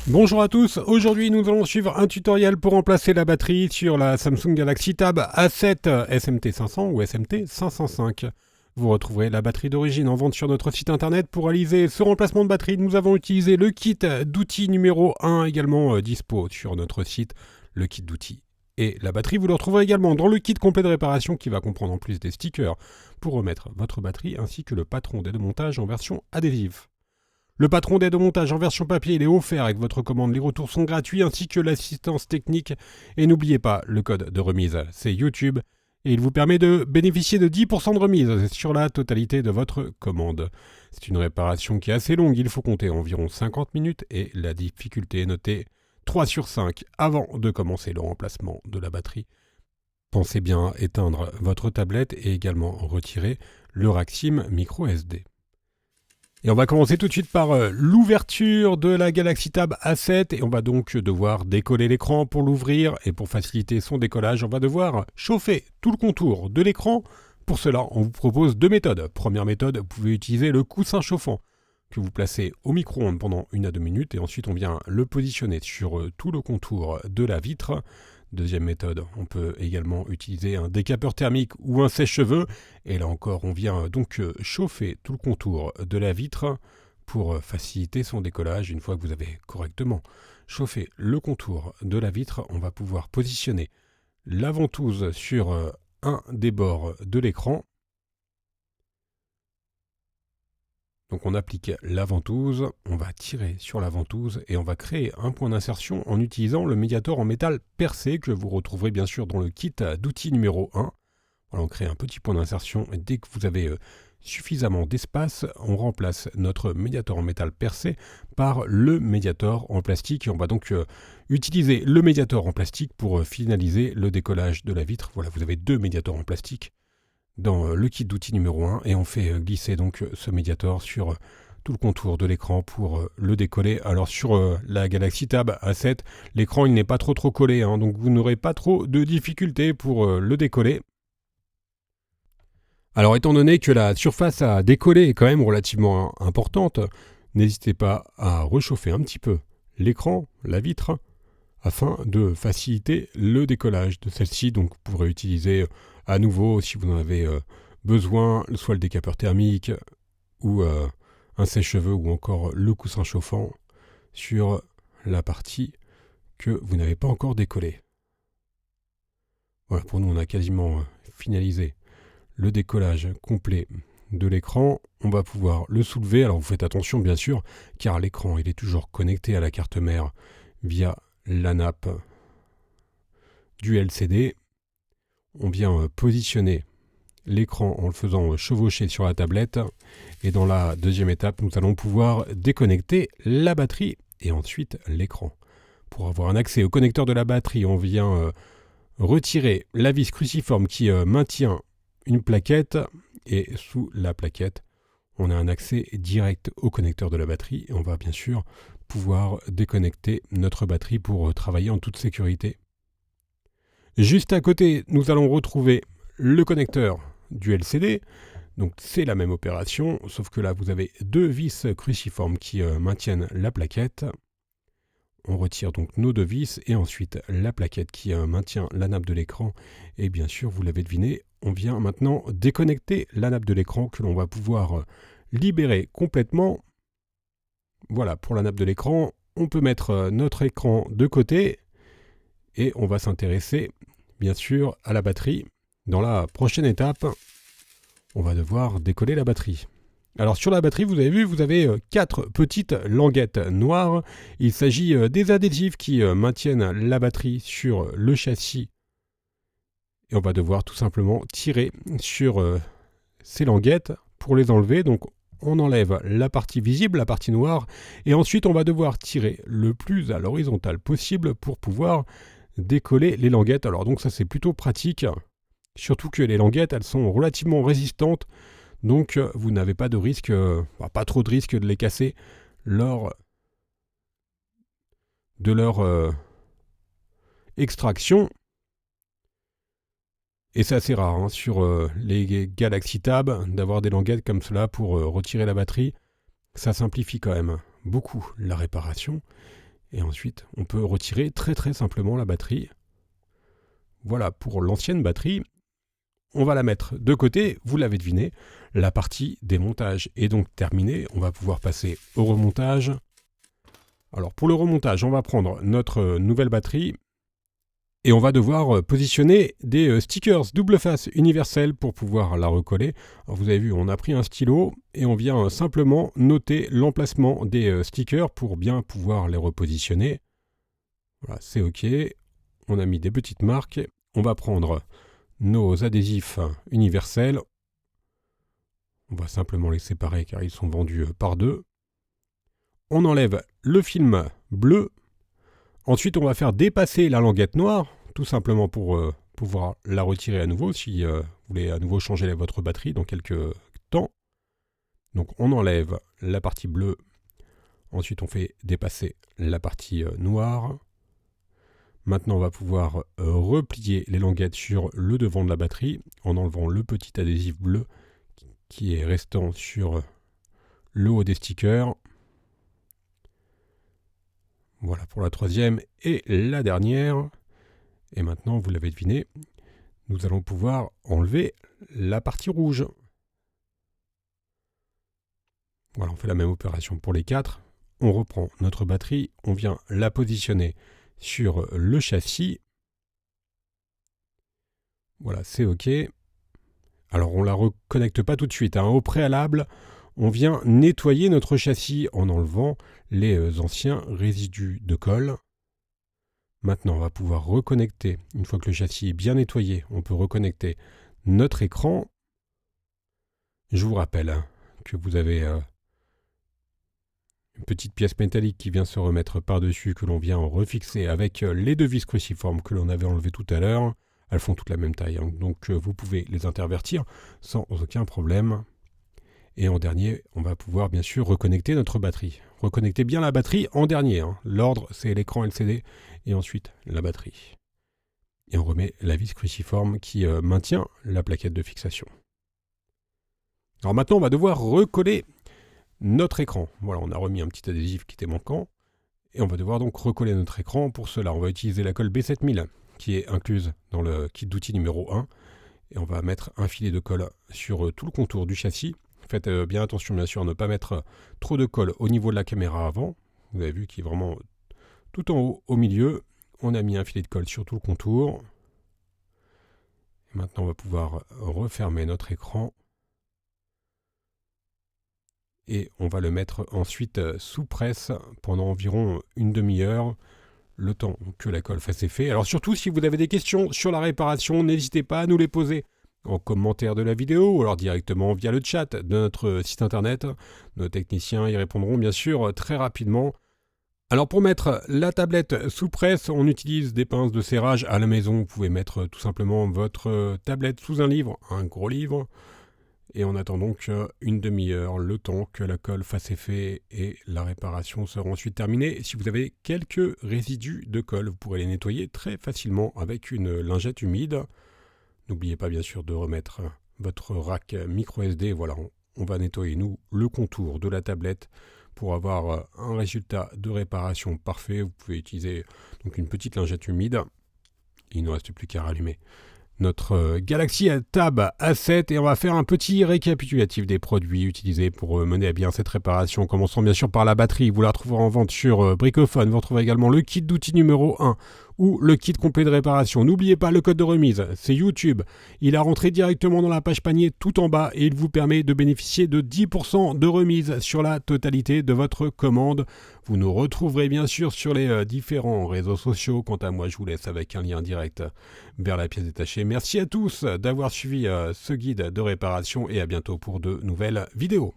Bonjour à tous, aujourd'hui nous allons suivre un tutoriel pour remplacer la batterie sur la Samsung Galaxy Tab A7 SMT500 ou SMT505. Vous retrouverez la batterie d'origine en vente sur notre site internet. Pour réaliser ce remplacement de batterie, nous avons utilisé le kit d'outils numéro 1, également dispo sur notre site, le kit d'outils. Et la batterie, vous le retrouverez également dans le kit complet de réparation qui va comprendre en plus des stickers pour remettre votre batterie ainsi que le patron d'aide de montage en version adhésive. Le patron d'aide au montage en version papier, il est offert avec votre commande. Les retours sont gratuits ainsi que l'assistance technique. Et n'oubliez pas, le code de remise, c'est YouTube. Et il vous permet de bénéficier de 10% de remise sur la totalité de votre commande. C'est une réparation qui est assez longue, il faut compter environ 50 minutes et la difficulté est notée 3 sur 5 avant de commencer le remplacement de la batterie. Pensez bien à éteindre votre tablette et également retirer le rack SIM micro SD. Et on va commencer tout de suite par l'ouverture de la Galaxy Tab A7 et on va donc devoir décoller l'écran pour l'ouvrir et pour faciliter son décollage, on va devoir chauffer tout le contour de l'écran. Pour cela, on vous propose deux méthodes. Première méthode, vous pouvez utiliser le coussin chauffant que vous placez au micro-ondes pendant 1 à 2 minutes et ensuite on vient le positionner sur tout le contour de la vitre. Deuxième méthode, on peut également utiliser un décapeur thermique ou un sèche-cheveux. Et là encore, on vient donc chauffer tout le contour de la vitre pour faciliter son décollage. Une fois que vous avez correctement chauffé le contour de la vitre, on va pouvoir positionner la ventouse sur un des bords de l'écran. Donc on applique la ventouse, on va tirer sur la ventouse et on va créer un point d'insertion en utilisant le médiator en métal percé que vous retrouverez bien sûr dans le kit d'outils numéro 1. Voilà, on crée un petit point d'insertion et dès que vous avez suffisamment d'espace, on remplace notre médiator en métal percé par le médiator en plastique. Et on va donc utiliser le médiator en plastique pour finaliser le décollage de la vitre. Voilà, vous avez deux médiators en plastique dans le kit d'outils numéro 1 et on fait glisser donc ce médiator sur tout le contour de l'écran pour le décoller. Alors sur la Galaxy Tab A7, l'écran il n'est pas trop collé, hein, donc vous n'aurez pas trop de difficultés pour le décoller. Alors étant donné que la surface à décoller est quand même relativement importante, n'hésitez pas à réchauffer un petit peu l'écran, la vitre, afin de faciliter le décollage de celle-ci. Donc vous pourrez utiliser à nouveau, si vous en avez besoin, soit le décapeur thermique ou un sèche-cheveux ou encore le coussin chauffant sur la partie que vous n'avez pas encore décollée. Voilà, pour nous on a quasiment finalisé le décollage complet de l'écran. On va pouvoir le soulever. Alors vous faites attention bien sûr, car l'écran il est toujours connecté à la carte mère via la nappe du LCD. On vient positionner l'écran en le faisant chevaucher sur la tablette. Et dans la deuxième étape, nous allons pouvoir déconnecter la batterie et ensuite l'écran. Pour avoir un accès au connecteur de la batterie, on vient retirer la vis cruciforme qui maintient une plaquette. Et sous la plaquette, on a un accès direct au connecteur de la batterie. Et on va bien sûr pouvoir déconnecter notre batterie pour travailler en toute sécurité. Juste à côté, nous allons retrouver le connecteur du LCD. Donc c'est la même opération, sauf que là vous avez deux vis cruciformes qui maintiennent la plaquette. On retire donc nos deux vis et ensuite la plaquette qui maintient la nappe de l'écran. Et bien sûr, vous l'avez deviné, on vient maintenant déconnecter la nappe de l'écran que l'on va pouvoir libérer complètement. Voilà, pour la nappe de l'écran, on peut mettre notre écran de côté. Et on va s'intéresser, bien sûr, à la batterie. Dans la prochaine étape, on va devoir décoller la batterie. Alors sur la batterie, vous avez vu, vous avez 4 petites languettes noires. Il s'agit des adhésifs qui maintiennent la batterie sur le châssis. Et on va devoir tout simplement tirer sur ces languettes pour les enlever. Donc on enlève la partie visible, la partie noire. Et ensuite, on va devoir tirer le plus à l'horizontale possible pour pouvoir décoller les languettes. Alors donc ça c'est plutôt pratique, surtout que les languettes elles sont relativement résistantes, donc vous n'avez pas de risque, pas trop de risque de les casser lors de leur extraction. Et c'est assez rare hein, sur les Galaxy Tab d'avoir des languettes comme cela pour retirer la batterie. Ça simplifie quand même beaucoup la réparation. Et ensuite, on peut retirer très simplement la batterie. Voilà pour l'ancienne batterie. On va la mettre de côté, vous l'avez deviné. La partie démontage est donc terminée. On va pouvoir passer au remontage. Alors pour le remontage, on va prendre notre nouvelle batterie et on va devoir positionner des stickers double face universels pour pouvoir la recoller. Alors vous avez vu, on a pris un stylo et on vient simplement noter l'emplacement des stickers pour bien pouvoir les repositionner. Voilà, c'est OK. On a mis des petites marques. On va prendre nos adhésifs universels. On va simplement les séparer car ils sont vendus par deux. On enlève le film bleu. Ensuite, on va faire dépasser la languette noire, tout simplement pour pouvoir la retirer à nouveau si vous voulez à nouveau changer votre batterie dans quelques temps. Donc on enlève la partie bleue. Ensuite, on fait dépasser la partie noire. Maintenant, on va pouvoir replier les languettes sur le devant de la batterie en enlevant le petit adhésif bleu qui est restant sur le haut des stickers. Voilà pour la troisième et la dernière. Et maintenant, vous l'avez deviné, nous allons pouvoir enlever la partie rouge. Voilà, on fait la même opération pour les quatre. On reprend notre batterie, on vient la positionner sur le châssis. Voilà, c'est OK. Alors, on ne la reconnecte pas tout de suite. Au préalable, on vient nettoyer notre châssis en enlevant les anciens résidus de colle. Maintenant, on va pouvoir reconnecter, une fois que le châssis est bien nettoyé, on peut reconnecter notre écran. Je vous rappelle que vous avez une petite pièce métallique qui vient se remettre par-dessus, que l'on vient refixer avec les deux vis cruciformes que l'on avait enlevées tout à l'heure. Elles font toute la même taille, donc vous pouvez les intervertir sans aucun problème. Et en dernier, on va pouvoir bien sûr reconnecter notre batterie. Reconnectez bien la batterie en dernier. L'ordre, c'est l'écran LCD et ensuite la batterie. Et on remet la vis cruciforme qui maintient la plaquette de fixation. Alors maintenant, on va devoir recoller notre écran. Voilà, on a remis un petit adhésif qui était manquant. Et on va devoir donc recoller notre écran. Pour cela, on va utiliser la colle B7000 qui est incluse dans le kit d'outils numéro 1. Et on va mettre un filet de colle sur tout le contour du châssis. Faites bien attention bien sûr à ne pas mettre trop de colle au niveau de la caméra avant. Vous avez vu qu'il est vraiment tout en haut au milieu. On a mis un filet de colle sur tout le contour. Et maintenant on va pouvoir refermer notre écran. Et on va le mettre ensuite sous presse pendant environ une demi-heure. Le temps que la colle fasse effet. Alors surtout si vous avez des questions sur la réparation, n'hésitez pas à nous les poser en commentaire de la vidéo ou alors directement via le chat de notre site internet. Nos techniciens y répondront bien sûr très rapidement. Alors pour mettre la tablette sous presse, on utilise des pinces de serrage. À la maison, vous pouvez mettre tout simplement votre tablette sous un livre, un gros livre. Et on attend donc une demi-heure, le temps que la colle fasse effet et la réparation sera ensuite terminée. Et si vous avez quelques résidus de colle, vous pourrez les nettoyer très facilement avec une lingette humide. N'oubliez pas bien sûr de remettre votre rack micro SD. Voilà, on va nettoyer nous le contour de la tablette pour avoir un résultat de réparation parfait. Vous pouvez utiliser donc une petite lingette humide. Il ne reste plus qu'à rallumer notre Galaxy Tab A7 et on va faire un petit récapitulatif des produits utilisés pour mener à bien cette réparation, commençant bien sûr par la batterie. Vous la retrouverez en vente sur Bricophone. Vous retrouverez également le kit d'outils numéro 1 ou le kit complet de réparation. N'oubliez pas le code de remise, c'est YouTube. Il a rentré directement dans la page panier tout en bas et il vous permet de bénéficier de 10% de remise sur la totalité de votre commande. Vous nous retrouverez bien sûr sur les différents réseaux sociaux. Quant à moi, je vous laisse avec un lien direct vers la pièce détachée. Merci à tous d'avoir suivi ce guide de réparation et à bientôt pour de nouvelles vidéos.